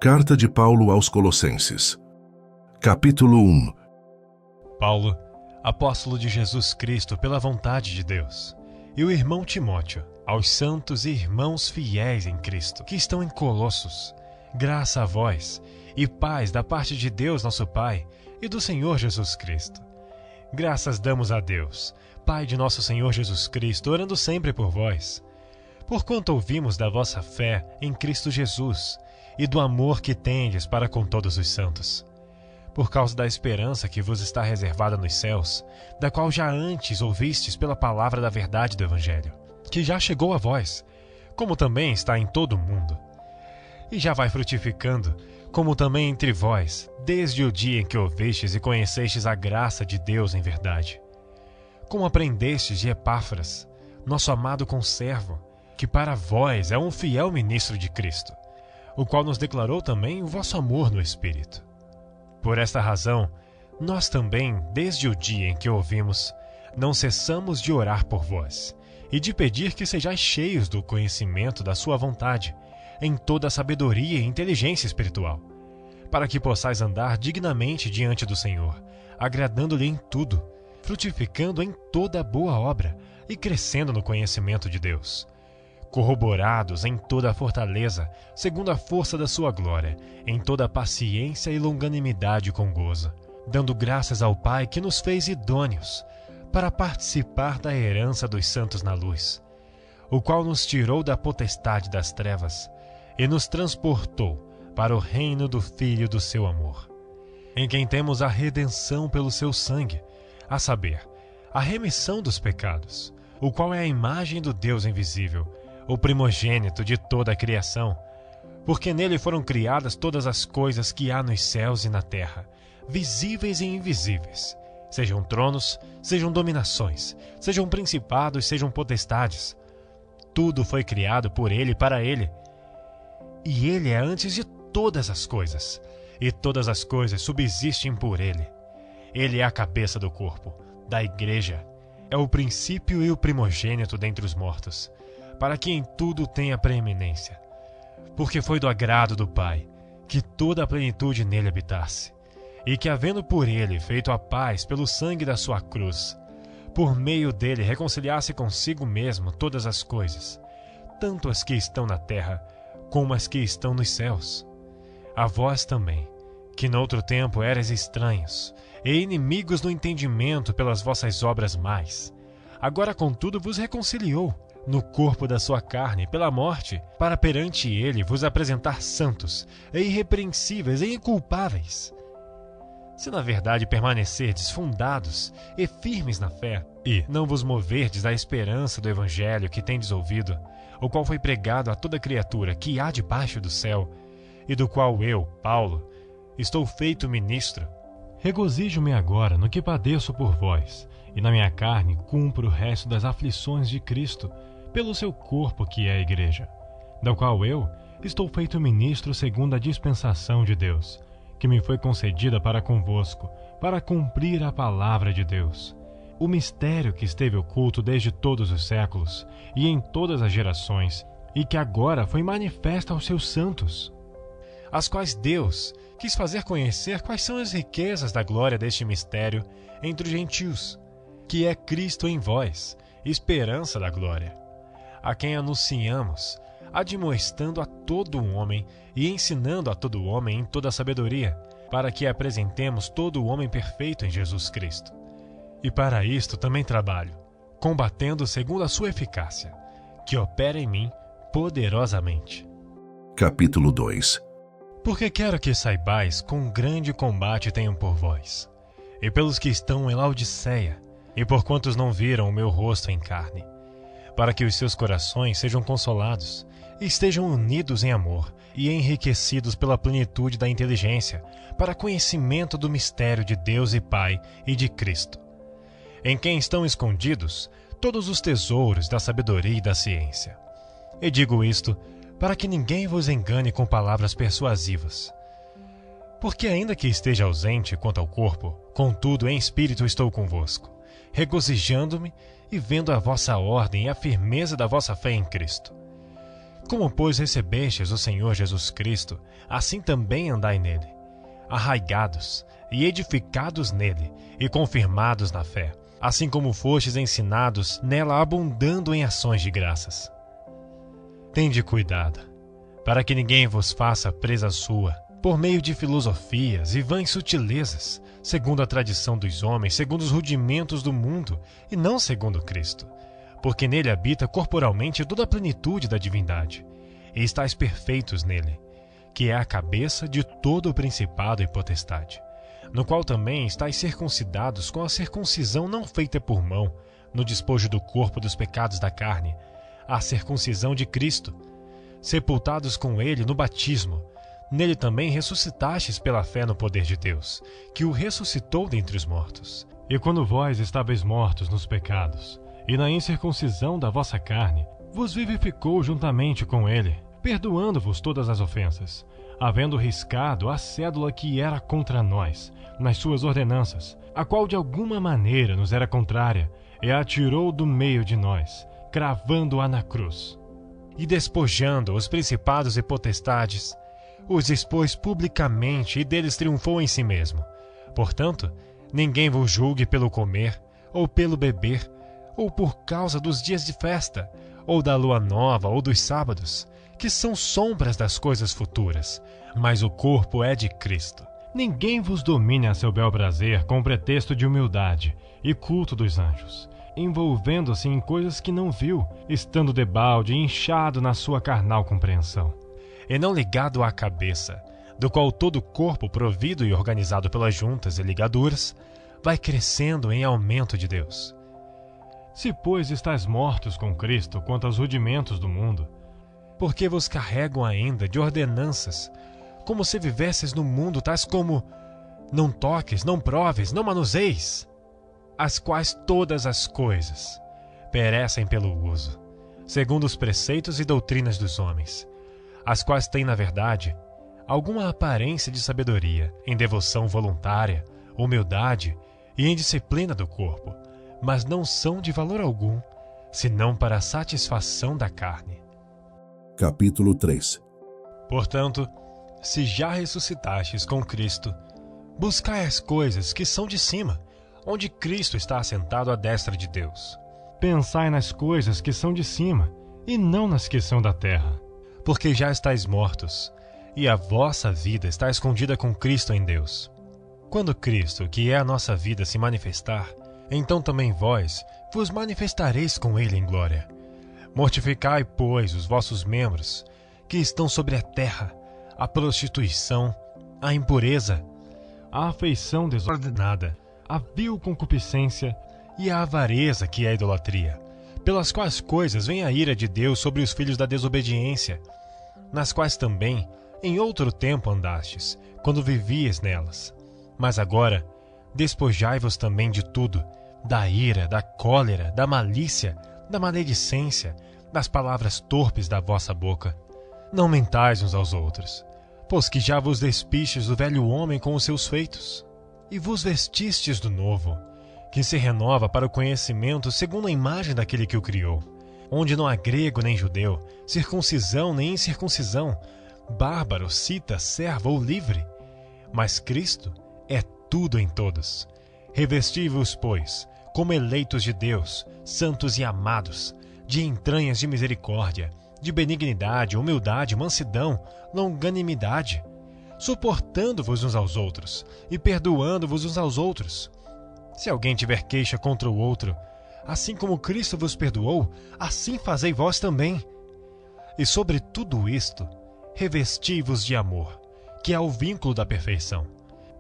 Carta de Paulo aos Colossenses. Capítulo 1. Paulo, apóstolo de Jesus Cristo pela vontade de Deus, e o irmão Timóteo, aos santos e irmãos fiéis em Cristo, que estão em Colossos, graça a vós e paz da parte de Deus nosso Pai e do Senhor Jesus Cristo. Graças damos a Deus, Pai de nosso Senhor Jesus Cristo, orando sempre por vós, porquanto ouvimos da vossa fé em Cristo Jesus e do amor que tendes para com todos os santos, por causa da esperança que vos está reservada nos céus, da qual já antes ouvistes pela palavra da verdade do Evangelho, que já chegou a vós, como também está em todo o mundo, e já vai frutificando, como também entre vós, desde o dia em que ouvistes e conhecestes a graça de Deus em verdade. Como aprendestes de Epáfras, nosso amado conservo, que para vós é um fiel ministro de Cristo, o qual nos declarou também o vosso amor no Espírito. Por esta razão, nós também, desde o dia em que ouvimos, não cessamos de orar por vós, e de pedir que sejais cheios do conhecimento da sua vontade, em toda a sabedoria e inteligência espiritual, para que possais andar dignamente diante do Senhor, agradando-lhe em tudo, frutificando em toda boa obra e crescendo no conhecimento de Deus, corroborados em toda a fortaleza, segundo a força da sua glória, em toda a paciência e longanimidade com gozo, dando graças ao Pai que nos fez idôneos para participar da herança dos santos na luz, o qual nos tirou da potestade das trevas e nos transportou para o reino do Filho do seu amor, em quem temos a redenção pelo seu sangue, a saber, a remissão dos pecados, o qual é a imagem do Deus invisível, o primogênito de toda a criação, porque nele foram criadas todas as coisas que há nos céus e na terra, visíveis e invisíveis, sejam tronos, sejam dominações, sejam principados, sejam potestades. Tudo foi criado por ele e para ele. E ele é antes de todas as coisas, e todas as coisas subsistem por ele. Ele é a cabeça do corpo, da igreja, é o princípio e o primogênito dentre os mortos, para que em tudo tenha preeminência, porque foi do agrado do Pai que toda a plenitude nele habitasse, e que, havendo por ele feito a paz pelo sangue da sua cruz, por meio dele reconciliasse consigo mesmo todas as coisas, tanto as que estão na terra como as que estão nos céus. A vós também, que noutro tempo erais estranhos e inimigos no entendimento pelas vossas obras más, agora contudo vos reconciliou no corpo da sua carne pela morte, para perante ele vos apresentar santos e irrepreensíveis e inculpáveis. Se na verdade permanecerdes fundados e firmes na fé, e não vos moverdes da esperança do Evangelho que tendes ouvido, o qual foi pregado a toda criatura que há debaixo do céu, e do qual eu, Paulo, estou feito ministro, regozijo-me agora no que padeço por vós, e na minha carne cumpro o resto das aflições de Cristo, pelo seu corpo que é a igreja, da qual eu estou feito ministro segundo a dispensação de Deus, que me foi concedida para convosco, para cumprir a palavra de Deus, o mistério que esteve oculto desde todos os séculos e em todas as gerações, e que agora foi manifesto aos seus santos, as quais Deus quis fazer conhecer quais são as riquezas da glória deste mistério entre os gentios, que é Cristo em vós, esperança da glória, a quem anunciamos, admoestando a todo o homem e ensinando a todo o homem em toda a sabedoria, para que apresentemos todo o homem perfeito em Jesus Cristo. E para isto também trabalho, combatendo segundo a sua eficácia, que opera em mim poderosamente. Capítulo 2. Porque quero que saibais quão grande combate tenho por vós, e pelos que estão em Laodiceia, e por quantos não viram o meu rosto em carne, para que os seus corações sejam consolados, e estejam unidos em amor, e enriquecidos pela plenitude da inteligência, para conhecimento do mistério de Deus e Pai e de Cristo, em quem estão escondidos todos os tesouros da sabedoria e da ciência. E digo isto para que ninguém vos engane com palavras persuasivas. Porque ainda que esteja ausente quanto ao corpo, contudo em espírito estou convosco, regozijando-me e vendo a vossa ordem e a firmeza da vossa fé em Cristo. Como, pois, recebestes o Senhor Jesus Cristo, assim também andai nele, arraigados e edificados nele e confirmados na fé, assim como fostes ensinados nela, abundando em ações de graças. Tende cuidado, para que ninguém vos faça presa sua, por meio de filosofias e vãs sutilezas, segundo a tradição dos homens, segundo os rudimentos do mundo, e não segundo Cristo. Porque nele habita corporalmente toda a plenitude da divindade, e estáis perfeitos nele, que é a cabeça de todo o principado e potestade, no qual também estáis circuncidados com a circuncisão não feita por mão, no despojo do corpo dos pecados da carne, a circuncisão de Cristo, sepultados com ele no batismo. Nele também ressuscitastes pela fé no poder de Deus, que o ressuscitou dentre os mortos. E quando vós estáveis mortos nos pecados, e na incircuncisão da vossa carne, vos vivificou juntamente com ele, perdoando-vos todas as ofensas, havendo riscado a cédula que era contra nós, nas suas ordenanças, a qual de alguma maneira nos era contrária, e a tirou do meio de nós, cravando-a na cruz. E despojando os principados e potestades, os expôs publicamente e deles triunfou em si mesmo. Portanto, ninguém vos julgue pelo comer, ou pelo beber, ou por causa dos dias de festa, ou da lua nova, ou dos sábados, que são sombras das coisas futuras, mas o corpo é de Cristo. Ninguém vos domine a seu bel prazer com pretexto de humildade e culto dos anjos, envolvendo-se em coisas que não viu, estando debalde e inchado na sua carnal compreensão, e não ligado à cabeça, do qual todo o corpo, provido e organizado pelas juntas e ligaduras, vai crescendo em aumento de Deus. Se, pois, estáis mortos com Cristo quanto aos rudimentos do mundo, porque vos carregam ainda de ordenanças, como se vivesses no mundo, tais como: não toques, não proves, não manuseis, as quais todas as coisas perecem pelo uso, segundo os preceitos e doutrinas dos homens, as quais têm, na verdade, alguma aparência de sabedoria, em devoção voluntária, humildade e em disciplina do corpo, mas não são de valor algum, senão para a satisfação da carne. Capítulo 3. Portanto, se já ressuscitastes com Cristo, buscai as coisas que são de cima, onde Cristo está assentado à destra de Deus. Pensai nas coisas que são de cima, e não nas que são da terra. Porque já estáis mortos, e a vossa vida está escondida com Cristo em Deus. Quando Cristo, que é a nossa vida, se manifestar, então também vós vos manifestareis com ele em glória. Mortificai, pois, os vossos membros, que estão sobre a terra, a prostituição, a impureza, a afeição desordenada, a vil concupiscência e a avareza, que é a idolatria, pelas quais coisas vem a ira de Deus sobre os filhos da desobediência, nas quais também em outro tempo andastes, quando vivíeis nelas. Mas agora despojai-vos também de tudo, da ira, da cólera, da malícia, da maledicência, das palavras torpes da vossa boca. Não mentais uns aos outros, pois que já vos despistes do velho homem com os seus feitos, e vos vestistes do novo, que se renova para o conhecimento segundo a imagem daquele que o criou, onde não há grego nem judeu, circuncisão nem incircuncisão, bárbaro, cita, servo ou livre, mas Cristo é tudo em todos. Revesti-vos, pois, como eleitos de Deus, santos e amados, de entranhas de misericórdia, de benignidade, humildade, mansidão, longanimidade, suportando-vos uns aos outros e perdoando-vos uns aos outros. Se alguém tiver queixa contra o outro, assim como Cristo vos perdoou, assim fazei vós também. E sobre tudo isto, revesti-vos de amor, que é o vínculo da perfeição.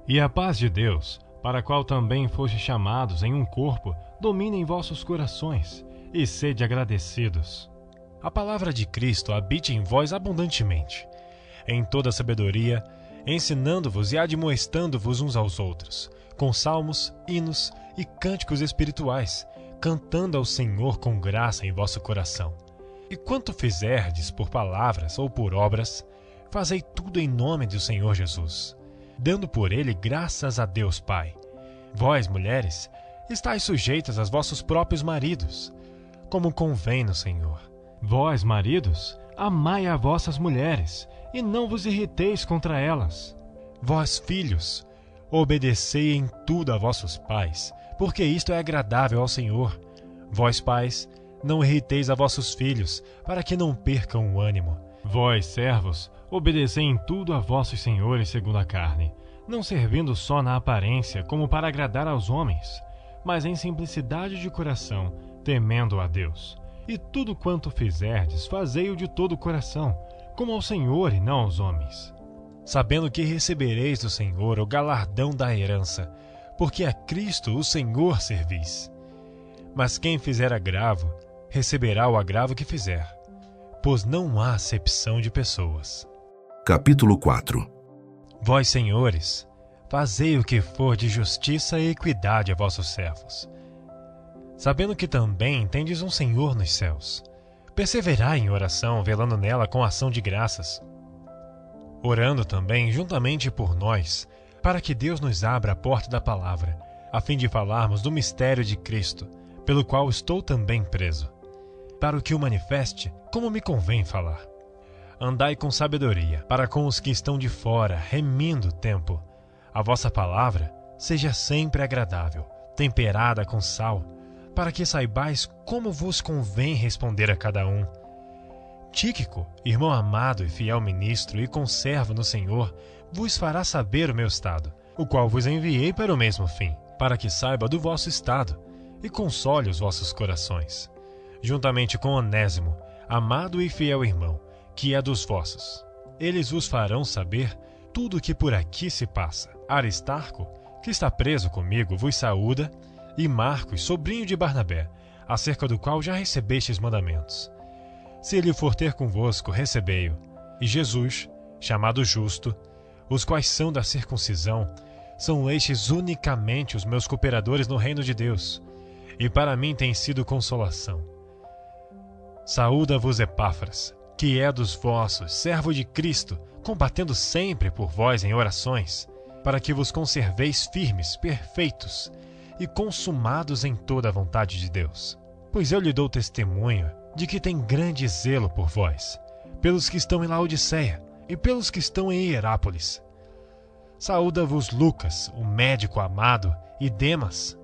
E a paz de Deus, para a qual também fostes chamados em um corpo, domine em vossos corações, e sede agradecidos. A palavra de Cristo habite em vós abundantemente, em toda sabedoria, ensinando-vos e admoestando-vos uns aos outros, com salmos, hinos e cânticos espirituais, cantando ao Senhor com graça em vosso coração. E quanto fizerdes por palavras ou por obras, fazei tudo em nome do Senhor Jesus, dando por ele graças a Deus Pai. Vós, mulheres, estáis sujeitas aos vossos próprios maridos, como convém no Senhor. Vós, maridos, amai a vossas mulheres, e não vos irriteis contra elas. Vós, filhos, obedecei em tudo a vossos pais, porque isto é agradável ao Senhor. Vós, pais, não irriteis a vossos filhos, para que não percam o ânimo. Vós, servos, obedecei em tudo a vossos senhores segundo a carne, não servindo só na aparência como para agradar aos homens, mas em simplicidade de coração, temendo a Deus. E tudo quanto fizerdes, fazei-o de todo o coração, como ao Senhor e não aos homens, sabendo que recebereis do Senhor o galardão da herança, porque a Cristo o Senhor servis. Mas quem fizer agravo, receberá o agravo que fizer, pois não há acepção de pessoas. Capítulo 4. Vós, senhores, fazei o que for de justiça e equidade a vossos servos, sabendo que também tendes um Senhor nos céus. Perseverai em oração, velando nela com ação de graças, orando também juntamente por nós, para que Deus nos abra a porta da palavra, a fim de falarmos do mistério de Cristo, pelo qual estou também preso, para o que o manifeste, como me convém falar. Andai com sabedoria, para com os que estão de fora, remindo o tempo. A vossa palavra seja sempre agradável, temperada com sal, para que saibais como vos convém responder a cada um. Tíquico, irmão amado e fiel ministro e conservo no Senhor, vos fará saber o meu estado, o qual vos enviei para o mesmo fim, para que saiba do vosso estado e console os vossos corações, juntamente com Onésimo, amado e fiel irmão, que é dos vossos. Eles vos farão saber tudo o que por aqui se passa. Aristarco, que está preso comigo, vos saúda, e Marcos, sobrinho de Barnabé, acerca do qual já recebestes mandamentos. Se ele for ter convosco, recebei-o. E Jesus, chamado Justo, os quais são da circuncisão, são estes unicamente os meus cooperadores no reino de Deus, e para mim tem sido consolação. Saúda-vos Epáfras, que é dos vossos, servo de Cristo, combatendo sempre por vós em orações, para que vos conserveis firmes, perfeitos e consumados em toda a vontade de Deus. Pois eu lhe dou testemunho de que tem grande zelo por vós, pelos que estão em Laodiceia e pelos que estão em Hierápolis. Saúda-vos Lucas, o médico amado, e Demas.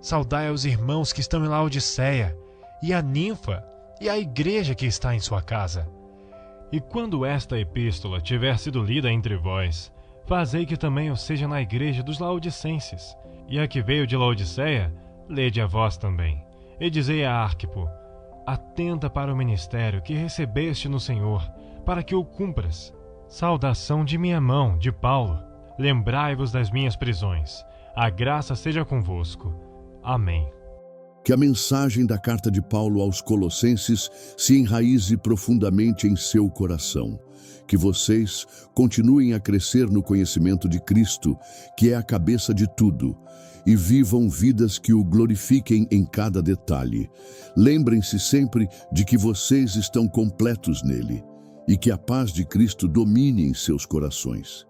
Saudai aos irmãos que estão em Laodiceia, e a Ninfa, e a igreja que está em sua casa. E quando esta epístola tiver sido lida entre vós, fazei que também o seja na igreja dos laodicenses. E a que veio de Laodiceia, lede a vós também. E dizei a Arquipo: atenta para o ministério que recebeste no Senhor, para que o cumpras. Saudação de minha mão, de Paulo. Lembrai-vos das minhas prisões. A graça seja convosco. Amém. Que a mensagem da carta de Paulo aos Colossenses se enraize profundamente em seu coração. Que vocês continuem a crescer no conhecimento de Cristo, que é a cabeça de tudo, e vivam vidas que o glorifiquem em cada detalhe. Lembrem-se sempre de que vocês estão completos nele, e que a paz de Cristo domine em seus corações.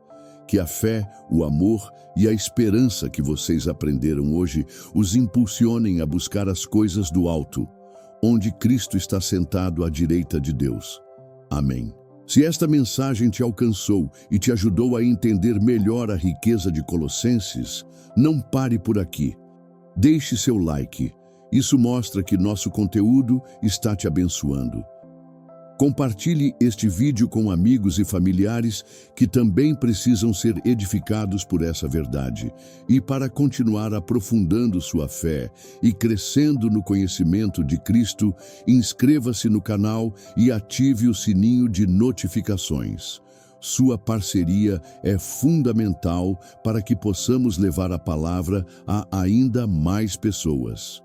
Que a fé, o amor e a esperança que vocês aprenderam hoje os impulsionem a buscar as coisas do alto, onde Cristo está sentado à direita de Deus. Amém. Se esta mensagem te alcançou e te ajudou a entender melhor a riqueza de Colossenses, não pare por aqui. Deixe seu like. Isso mostra que nosso conteúdo está te abençoando. Compartilhe este vídeo com amigos e familiares que também precisam ser edificados por essa verdade. E para continuar aprofundando sua fé e crescendo no conhecimento de Cristo, inscreva-se no canal e ative o sininho de notificações. Sua parceria é fundamental para que possamos levar a palavra a ainda mais pessoas.